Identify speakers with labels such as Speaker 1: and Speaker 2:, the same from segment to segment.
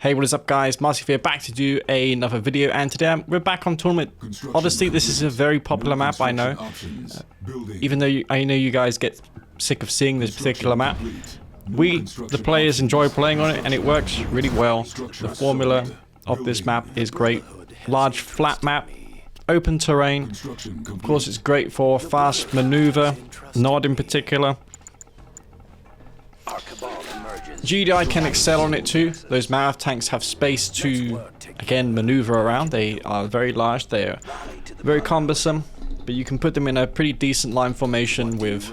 Speaker 1: Hey, what is up guys, Marcy here, back to do another video, and today we're back on Tournament. Obviously this is a very popular map, I know, even though I know you guys get sick of seeing this particular map. The players enjoy playing on it and it works really well. The formula of this map is great. Large flat map, open terrain, of course it's great for fast maneuver, Nod in particular. GDI can excel on it too. Those Marath tanks have space to, again, maneuver around. They are very large, they are very cumbersome, but you can put them in a pretty decent line formation with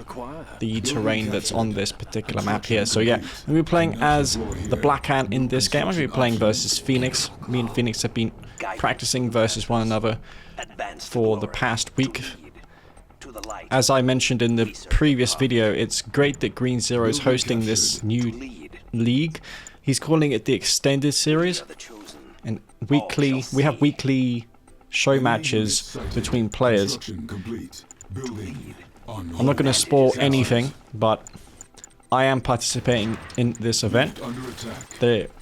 Speaker 1: the terrain that's on this particular map here. So yeah, we're playing as the Black Hand in this game. I'm going to be playing versus Phoenix. Me and Phoenix have been practicing versus one another for the past week. As I mentioned in the previous video, it's great that Green Zero is hosting this new league. He's calling it the Extended Series, and we have weekly show matches between players. I'm not going to spoil anything, but I am participating in this event.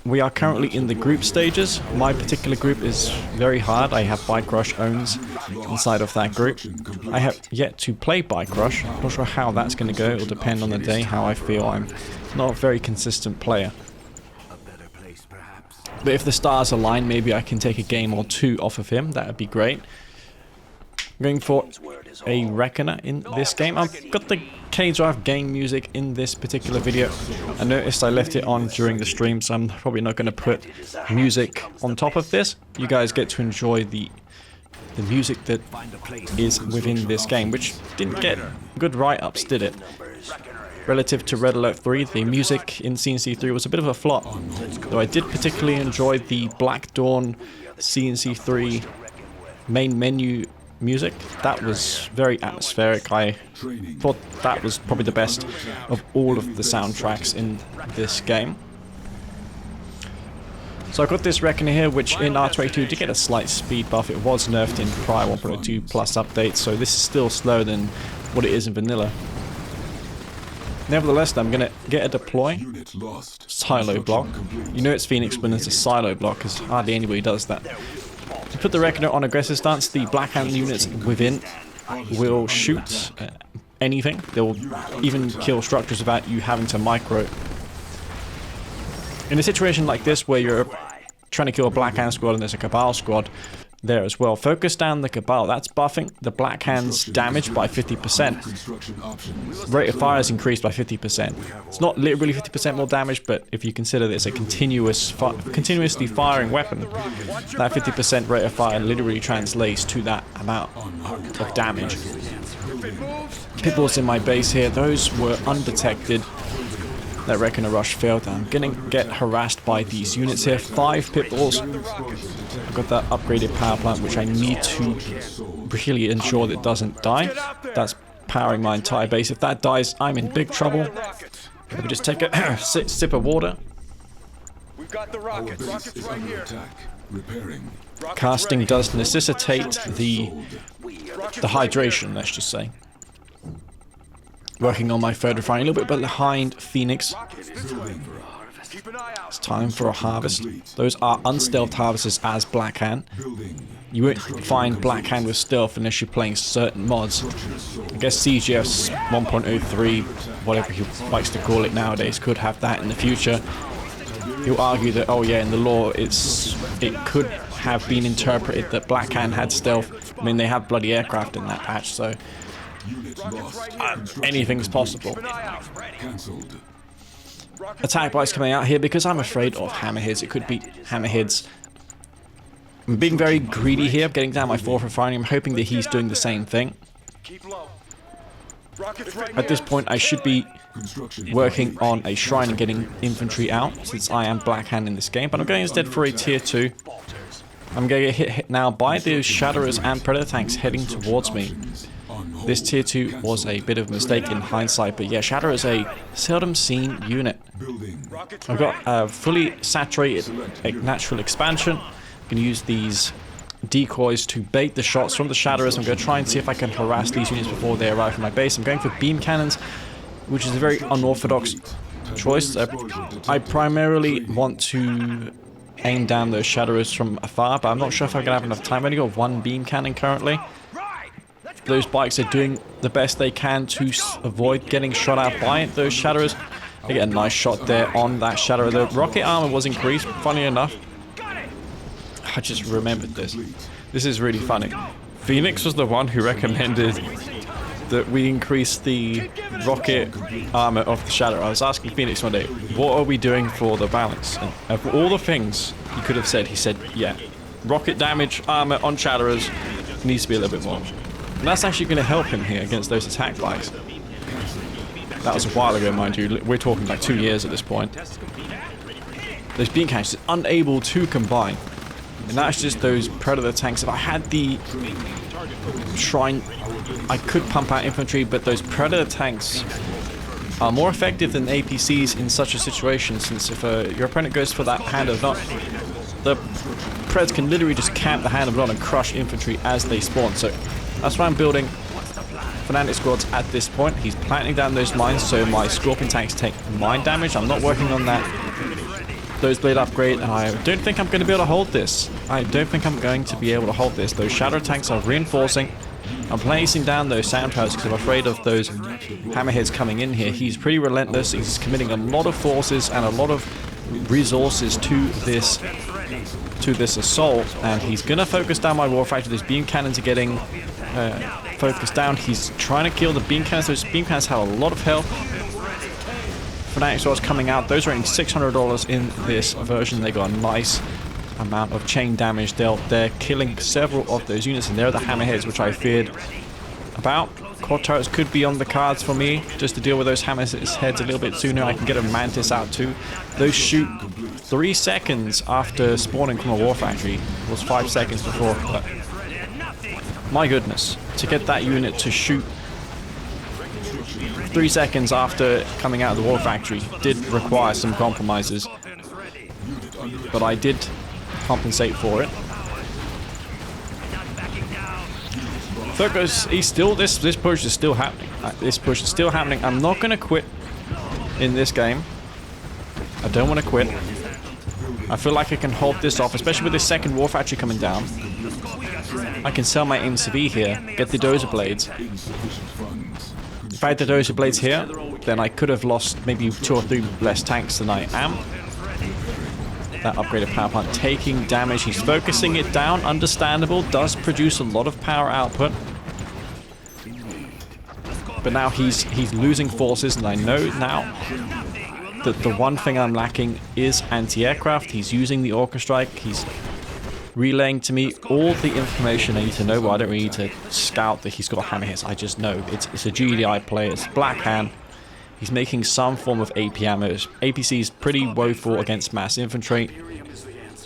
Speaker 1: We are currently in the group stages. My particular group is very hard. I have Bike Rush owns inside of that group. I have yet to play Bike Rush. Not sure how that's going to go. It'll depend on the day, how I feel. I'm not a very consistent player. But if the stars align, maybe I can take a game or two off of him. That would be great. I'm going for a Reckoner in this game. I've got the K-Drive game music in this particular video. I noticed I left it on during the stream, so I'm probably not going to put music on top of this. You guys get to enjoy the music that is within this game, which didn't get good write-ups, did it? Relative to Red Alert 3, the music in C&C3 was a bit of a flop, though I did particularly enjoy the Black Dawn C&C3 main menu music. That was very atmospheric. I thought that was probably the best of all of the soundtracks in this game. So I've got this Reckoner here, which in R22 did get a slight speed buff. It was nerfed in prior 1.2 plus updates, so this is still slower than what it is in vanilla. Nevertheless, I'm going to get a deploy silo block. You know it's Phoenix when there's a silo block, because hardly anybody does that. To put the Reckoner on aggressive stance, the Black Hand units within will shoot anything. They'll even kill structures without you having to micro. In a situation like this where you're trying to kill a Black Hand squad and there's a Cabal squad there as well, focus down the Cabal. That's buffing the Black Hand's damage by 50%. Rate of fire is increased by 50%. It's not literally 50% more damage, but if you consider that it's a continuously firing weapon, that 50% rate of fire literally translates to that amount of damage. Pitbulls in my base here, those were undetected. That Reckoner rush failed. I'm gonna get harassed by these units here. 5 pitbulls. I've got that upgraded power plant, which I need to really ensure that it doesn't die. That's powering my entire base. If that dies, I'm in big trouble. Let me just take a sip of water.
Speaker 2: We've got the rockets. Rockets right here.
Speaker 1: Casting does necessitate the hydration, let's just say. Working on my third refinery, a little bit behind Phoenix. It's time for a harvest. Those are unstealthed harvesters as Black Hand. You won't find Black Hand with stealth unless you're playing certain mods. I guess CGF's 1.03, whatever he likes to call it nowadays, could have that in the future. He'll argue that, oh yeah, in the lore it could have been interpreted that Black Hand had stealth. I mean, they have bloody aircraft in that patch, so anything's possible. Attack bikes coming out here because I'm afraid of hammerheads. It could be hammerheads. I'm being very greedy here. I'm getting down my 4th refinery. I'm hoping that he's doing the same thing. At this point, I should be working on a shrine and getting infantry out, since I am Black Hand in this game. But I'm going instead for a tier 2. I'm going to get hit now by the Shatterers and Predator tanks heading towards me. This tier 2 was a bit of a mistake in hindsight, but yeah, Shatter is a seldom seen unit. I've got a fully saturated natural expansion. I'm going to use these decoys to bait the shots from the Shatterers. I'm going to try and see if I can harass these units before they arrive in my base. I'm going for beam cannons, which is a very unorthodox choice. I primarily want to aim down those Shadowers from afar, but I'm not sure if I'm going to have enough time. I've only got one beam cannon currently. Those bikes are doing the best they can to avoid getting shot out by those Shadowers. They get a nice shot there on that Shadow. The rocket armor was increased, funny enough. I just remembered this. This is really funny. Phoenix was the one who recommended that we increase the rocket armor of the Shadow. I was asking Phoenix one day, what are we doing for the balance? And of all the things he could have said, he said, yeah, rocket damage armor on Shadowers needs to be a little bit more. And that's actually going to help him here against those attack bikes. That was a while ago, mind you. We're talking like 2 years at this point. Those beam cannons are unable to combine. And that's just those Predator tanks. If I had the Shrine, I could pump out infantry, but those Predator tanks are more effective than APCs in such a situation, since if your opponent goes for that hand of knot, the Preds can literally just camp the hand of knot and crush infantry as they spawn. So that's why I'm building Fnatic squads at this point. He's planting down those mines so my Scorpion tanks take mine damage. I'm not working on that Those blade upgrade, and I don't think I'm going to be able to hold this. I don't think I'm going to be able to hold this. Those shadow tanks are reinforcing. I'm placing down those sound towers because I'm afraid of those hammerheads coming in here. He's pretty relentless. He's committing a lot of forces and a lot of resources to this assault, and he's going to focus down my war factory. Those beam cannons are getting focused down. He's trying to kill the beam cannons. Those beam cannons have a lot of health. Fnatic swords coming out. Those are only $600 in this version. They got a nice amount of chain damage dealt. They're killing several of those units, and they're the hammerheads, which I feared about. Quad turrets could be on the cards for me, just to deal with those hammerheads a little bit sooner. I can get a mantis out too. Those shoot 3 seconds after spawning from a war factory. It was 5 seconds before, but my goodness, to get that unit to shoot 3 seconds after coming out of the war factory did require some compromises, but I did compensate for it. Focus, he's still, this push is still happening. This push is still happening. I'm not going to quit in this game. I don't want to quit. I feel like I can hold this off, especially with this second war factory coming down. I can sell my MCV here, get the dozer blades. If I had the dozer blades here, then I could have lost maybe 2 or 3 less tanks than I am. That upgraded power plant taking damage. He's focusing it down. Understandable. Does produce a lot of power output. But now he's losing forces, and I know now that the one thing I'm lacking is anti-aircraft. He's using the Orca Strike. He's relaying to me all the information I need to know. Well, I don't really need to scout that he's got hammerheads. I just know it's a GDI play. It's Black Hand. He's making some form of AP ammo. APC is pretty woeful against mass infantry.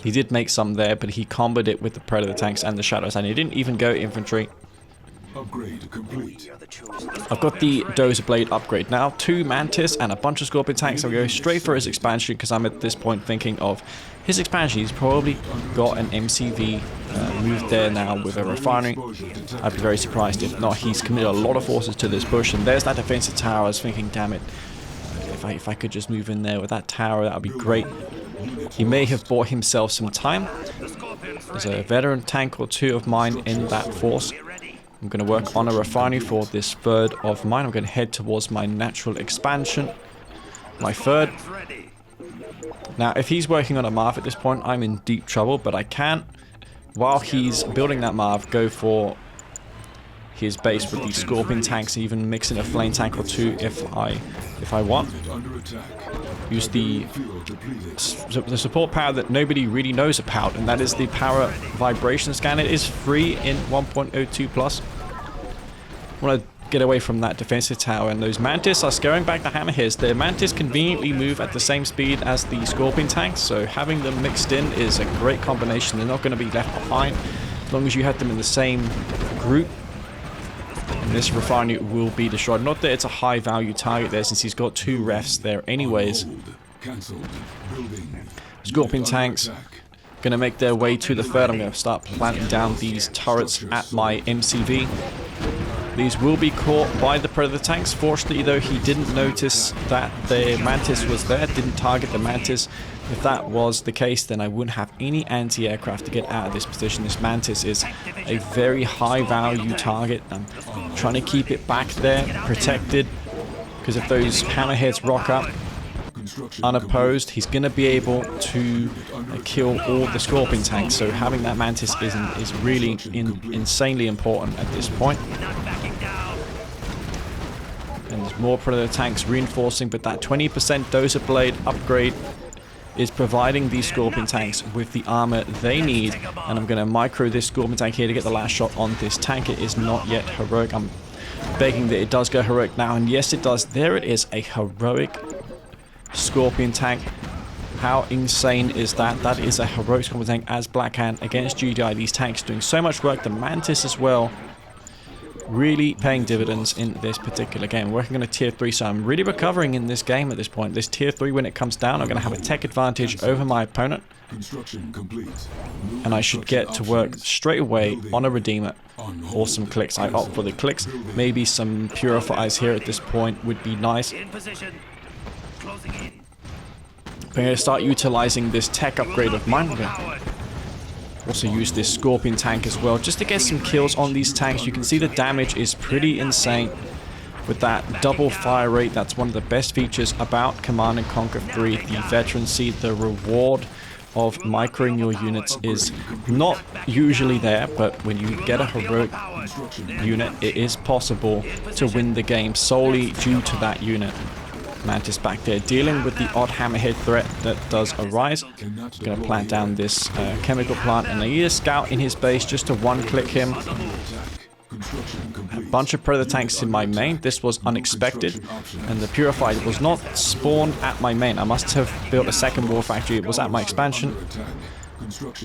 Speaker 1: He did make some there, but he comboed it with the Predator tanks and the Shadows, and he didn't even go infantry.
Speaker 3: Upgrade complete.
Speaker 1: I've got the Dozer Blade upgrade now. 2 Mantis and a bunch of Scorpion tanks. I'll go straight for his expansion because I'm at this point thinking of his expansion. He's probably got an MCV moved there now with a refinery. I'd be very surprised if not. He's committed a lot of forces to this push, and there's that defensive tower. I was thinking, damn it, if I could just move in there with that tower, that would be great. He may have bought himself some time. There's a veteran tank or 2 of mine in that force. I'm going to work on a refinery for this third of mine. I'm going to head towards my natural expansion. My third. Now, if he's working on a Marv at this point, I'm in deep trouble, but I can, while he's building that Marv, go for his base with the Scorpion tanks, even mix in a flame tank or 2 if I want. Use the support power that nobody really knows about, and that is the power vibration scan. It is free in 1.02 plus. I want to get away from that defensive tower, and those Mantis are scaring back the hammerheads. The Mantis conveniently move at the same speed as the Scorpion tanks, so having them mixed in is a great combination. They're not going to be left behind as long as you have them in the same group. And this refinery will be destroyed. Not that it's a high value target there, since he's got 2 refs there anyways. Scorpion tanks going to make their way to the third. I'm going to start planting down these turrets at my MCV. These will be caught by the Predator tanks. Fortunately, though, he didn't notice that the Mantis was there, didn't target the Mantis. If that was the case, then I wouldn't have any anti-aircraft to get out of this position. This Mantis is a very high-value target. I'm trying to keep it back there, protected, because if those hammerheads rock up unopposed, he's going to be able to kill all the Scorpion tanks. So having that Mantis is really insanely important at this point. And there's more Predator tanks reinforcing, but that 20% Dozer Blade upgrade is providing these Scorpion tanks with the armor they need. And I'm going to micro this Scorpion tank here to get the last shot on this tank. It is not yet heroic. I'm begging that it does go heroic now, and yes, it does. There it is, a heroic Scorpion tank. How insane is that? That is a heroic Scorpion tank as Blackhand against GDI. These tanks doing so much work. The Mantis as well, really paying dividends in this particular game. Working on a tier 3, so I'm really recovering in this game at this point. This tier 3, when it comes down, I'm going to have a tech advantage over my opponent.
Speaker 3: Construction complete.
Speaker 1: And I should get to work straight away on a Redeemer or some clicks. I opt for the clicks. Maybe some purifiers here at this point would be nice.
Speaker 4: In position. Closing in.
Speaker 1: I'm going to start utilizing this tech upgrade of mine. I'm going to also use this Scorpion tank as well, just to get some kills on these tanks. You can see the damage is pretty insane with that double fire rate. That's one of the best features about Command & Conquer 3. The veterancy, the reward of microing your units is not usually there, but when you get a heroic unit, it is possible to win the game solely due to that unit. Mantis back there dealing with the odd hammerhead threat that does arise. Gonna plant down this chemical plant, and I need a scout in his base just to one-click him. A bunch of Predator tanks in my main. This was unexpected, and the Purified was not spawned at my main. I must have built a second war factory. It was at my expansion.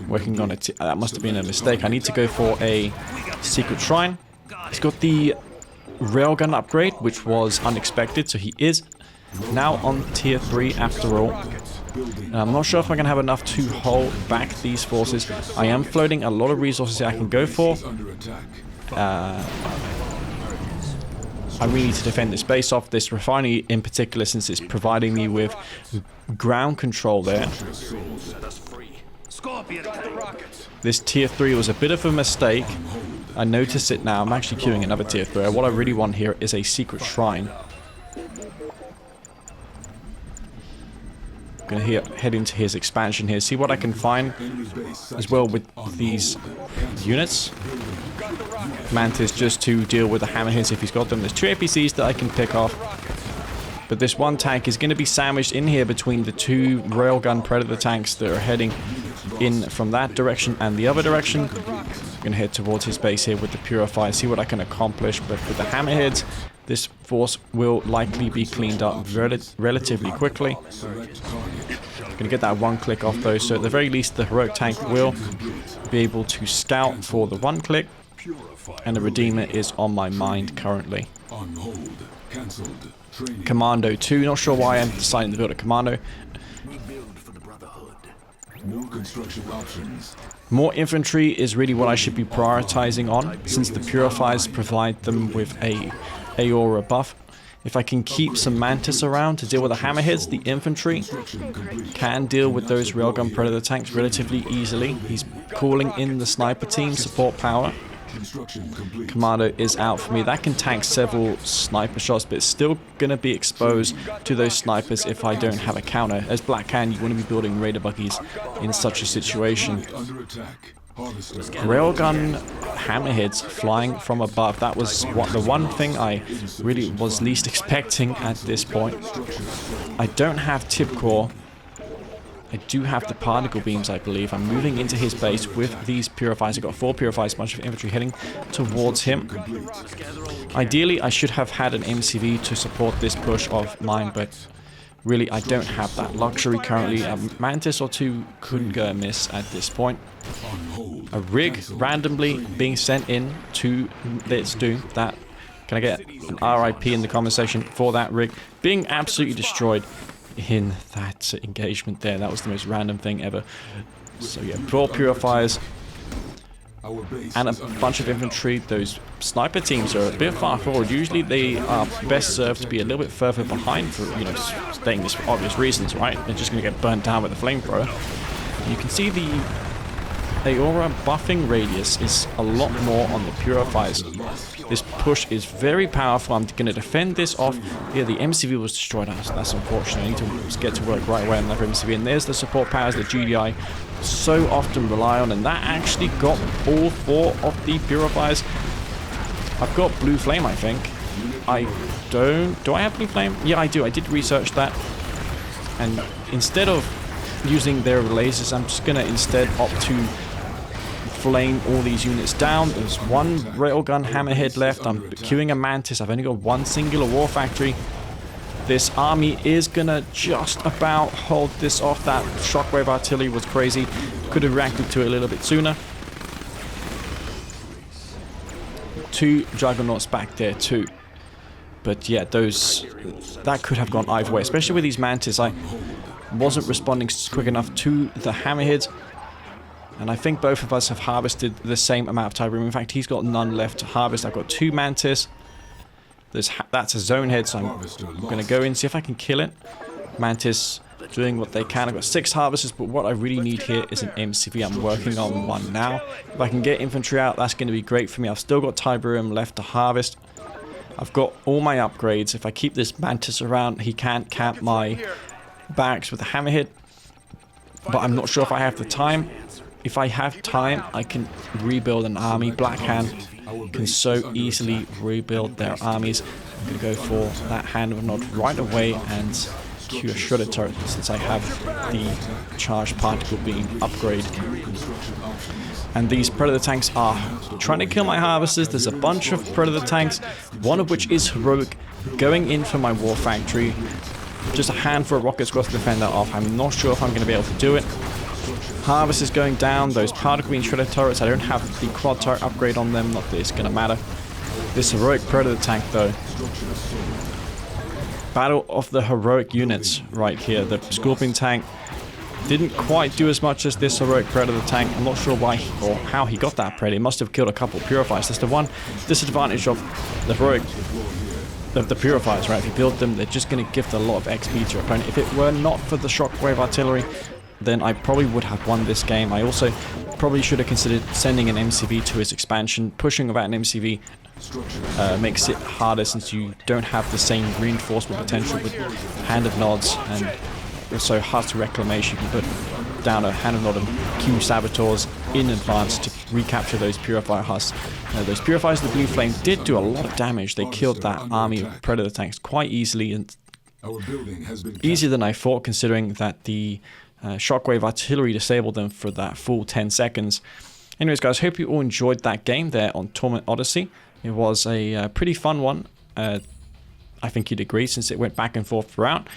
Speaker 1: Working on it. That must have been a mistake. I need to go for a secret shrine. He's got the railgun upgrade, which was unexpected, so he is now on tier 3 after all. I'm not sure if I'm going to have enough to hold back these forces. I am floating a lot of resources here I can go for. I really need to defend this base off, this refinery in particular, since it's providing me with ground control there. This tier 3 was a bit of a mistake. I notice it now. I'm actually queuing another tier 3. What I really want here is a secret shrine. I'm going to head into his expansion here, see what I can find as well with these units. Mantis just to deal with the hammerheads if he's got them. There's 2 APCs that I can pick off, but this one tank is going to be sandwiched in here between the 2 railgun Predator tanks that are heading in from that direction and the other direction. I'm going to head towards his base here with the Purifier, see what I can accomplish, but with the hammerheads, this force will likely be cleaned up relatively quickly. Going to get that one click off though, so at the very least the heroic tank will be able to scout for the one click, and the Redeemer is on my mind currently. Commando 2, not sure why I'm deciding to build a Commando. More infantry is really what I should be prioritizing on, since the Purifiers provide them with a Aura buff. If I can keep some Mantis around to deal with the hammerheads, the infantry can deal with those railgun Predator tanks relatively easily. He's calling in the sniper team support power. Commando is out for me. That can tank several sniper shots, but it's still going to be exposed to those snipers if I don't have a counter. As Blackhand, you want to be building Raider buggies in such a situation. Railgun hammerheads flying from above. That was the one thing I really was least expecting at this point. I don't have tip core. I do have the particle beams, I believe. I'm moving into his base with these Purifiers. I've got 4 Purifiers, a bunch of infantry heading towards him. Ideally, I should have had an MCV to support this push of mine, but really, I don't have that luxury currently. A Mantis or 2 couldn't go amiss at this point. A rig randomly being sent in to Let's Do that. Can I get an RIP in the comment section for that rig being absolutely destroyed in that engagement there? That was the most random thing ever. So yeah, 4 Purifiers
Speaker 3: Our base
Speaker 1: and a
Speaker 3: is under
Speaker 1: bunch of infantry. Those sniper teams are a bit far forward. Usually they are best served to be a little bit further behind for, you know, stating this for obvious reasons, right? They're just going to get burnt down with the flamethrower. You can see the Aura buffing radius is a lot more on the purifiers. This push is very powerful. I'm going to defend this off. Yeah, the MCV was destroyed. That's unfortunate. I need to get to work right away on another MCV. And there's the support powers that GDI so often rely on. And that actually got all 4 of the purifiers. I've got blue flame, I think. I don't... Do I have blue flame? Yeah, I do. I did research that. And instead of using their lasers, I'm just going to instead opt to flame all these units down. There's 1 railgun hammerhead left. I'm queuing a mantis. I've only got 1 singular war factory. This army is gonna just about hold this off. That shockwave artillery was crazy. Could have reacted to it a little bit sooner. 2 juggernauts back there too. But yeah, that could have gone either way, especially with these mantis. I wasn't responding quick enough to the hammerheads. And I think both of us have harvested the same amount of Tiberium. In fact, he's got none left to harvest. I've got 2 mantis. That's a zone head, so I'm going to go in, see if I can kill it. Mantis doing what they can. I've got 6 harvesters, but what I really need here is an MCV. I'm working on 1 now. If I can get infantry out, that's going to be great for me. I've still got Tiberium left to harvest. I've got all my upgrades. If I keep this mantis around, he can't camp my barracks with the hammerhead. But I'm not sure if I have the time. If I have time, I can rebuild an army. Blackhand can so easily rebuild their armies. I'm going to go for that Hand of Nod right away and queue a shredder turret since I have the charged particle being upgraded. And these predator tanks are trying to kill my harvesters. There's a bunch of predator tanks, one of which is heroic, going in for my war factory. Just a handful of rocket squads to defend that off. I'm not sure if I'm going to be able to do it. Harvest is going down. Those particle beam shredder turrets, I don't have the quad turret upgrade on them. Not that it's going to matter. This heroic predator tank though. Battle of the heroic units right here. The Scorpion tank didn't quite do as much as this heroic predator tank. I'm not sure why or how he got that predator. He must have killed a couple of purifiers. That's the one disadvantage of the heroic of the purifiers, right? If you build them, they're just going to gift a lot of XP to your opponent. If it were not for the shockwave artillery, then I probably would have won this game. I also probably should have considered sending an MCV to his expansion. Pushing without an MCV makes it harder since you don't have the same reinforcement potential with Hand of Nods and also Husky Reclamation. You can put down a Hand of Nod and Q Saboteurs in advance to recapture those Purifier husks. Those Purifiers of the Blue Flame did do a lot of damage. They killed that army of Predator tanks quite easily, and easier than I thought, considering that the shockwave artillery disabled them for that full 10 seconds. Anyways, guys, hope you all enjoyed that game there on Torment Odyssey. It was a pretty fun one. I think you'd agree, since it went back and forth throughout.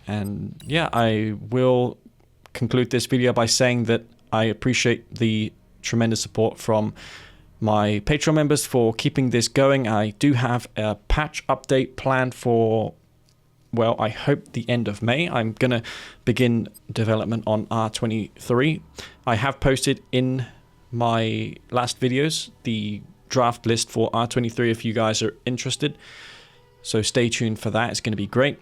Speaker 1: And yeah, I will conclude this video by saying that I appreciate the tremendous support from my Patreon members for keeping this going. I do have a patch update planned for, well, I hope the end of May. I'm going to begin development on R23. I have posted in my last videos the draft list for R23 if you guys are interested. So stay tuned for that. It's going to be great.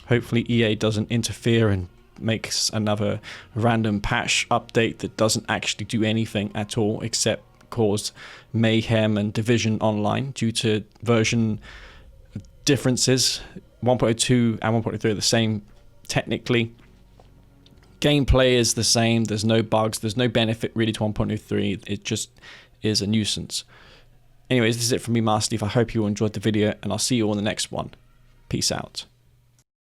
Speaker 1: Hopefully EA doesn't interfere and makes another random patch update that doesn't actually do anything at all except cause mayhem and division online due to version differences. 1.02 and 1.3 are the same technically. Gameplay is the same. There's no bugs. There's no benefit really to 1.03. It just is a nuisance. Anyways, this is it from me, Master Steve. I hope you all enjoyed the video, and I'll see you all in the next one. Peace out.